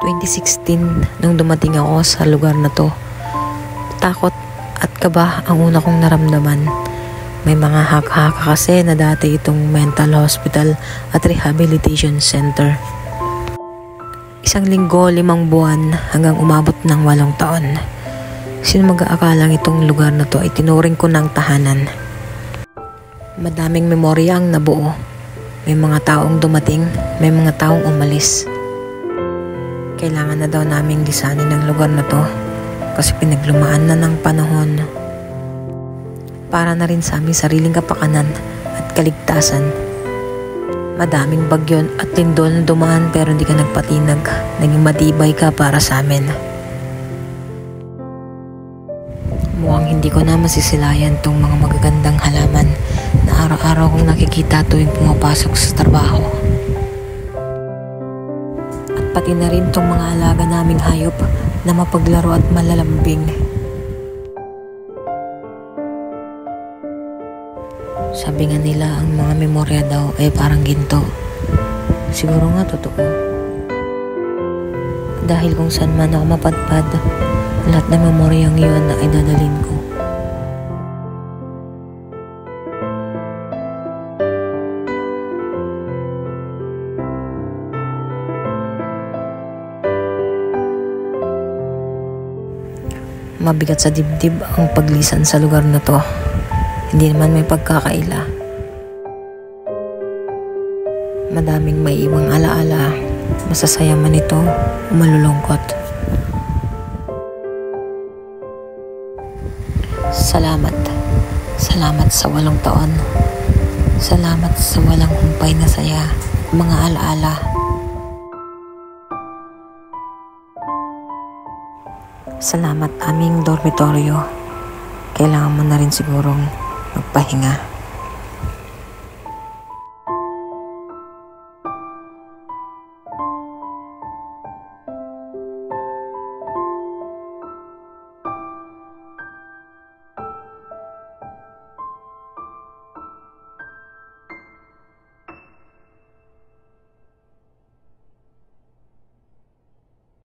2016 nung dumating ako sa lugar na to. Takot at kaba ang una kong naramdaman. May mga haka-haka kasi na dati itong mental hospital at rehabilitation center. 1 linggo, 5 buwan hanggang umabot ng 8 taon. Sino mag-aakalang itong lugar na to ay tinuring ko ng tahanan. Madaming memorya ang nabuo. May mga taong dumating, may mga taong umalis. Kailangan na daw naming lisanin ang lugar na to kasi pinaglumaan na ng panahon. Para na rin sa aming sariling kapakanan at kaligtasan. Madaming bagyo at lindol na dumaan pero hindi ka nagpatinag. Naging matibay ka para sa amin. Mukhang hindi ko na masisilayan tong mga magagandang halaman na araw-araw kong nakikita tuwing pumapasok sa trabaho. Pati na rin tong mga alaga naming hayop na mapaglaro at malalambing. Sabi nga nila ang mga memorya daw ay parang ginto. Siguro nga totoo. Dahil kung saan man ako mapadpad, lahat ng memoryang iyon na ay dadalhin ko. Mabigat sa dibdib ang paglisan sa lugar na to. Hindi naman may pagkakaila. Madaming may ibang alaala. Masasaya man ito o malulungkot. Salamat. Salamat sa 8 taon. Salamat sa walang humpay na saya at mga alaala. Salamat aming dormitoryo. Kailangan mo na rin sigurong magpahinga.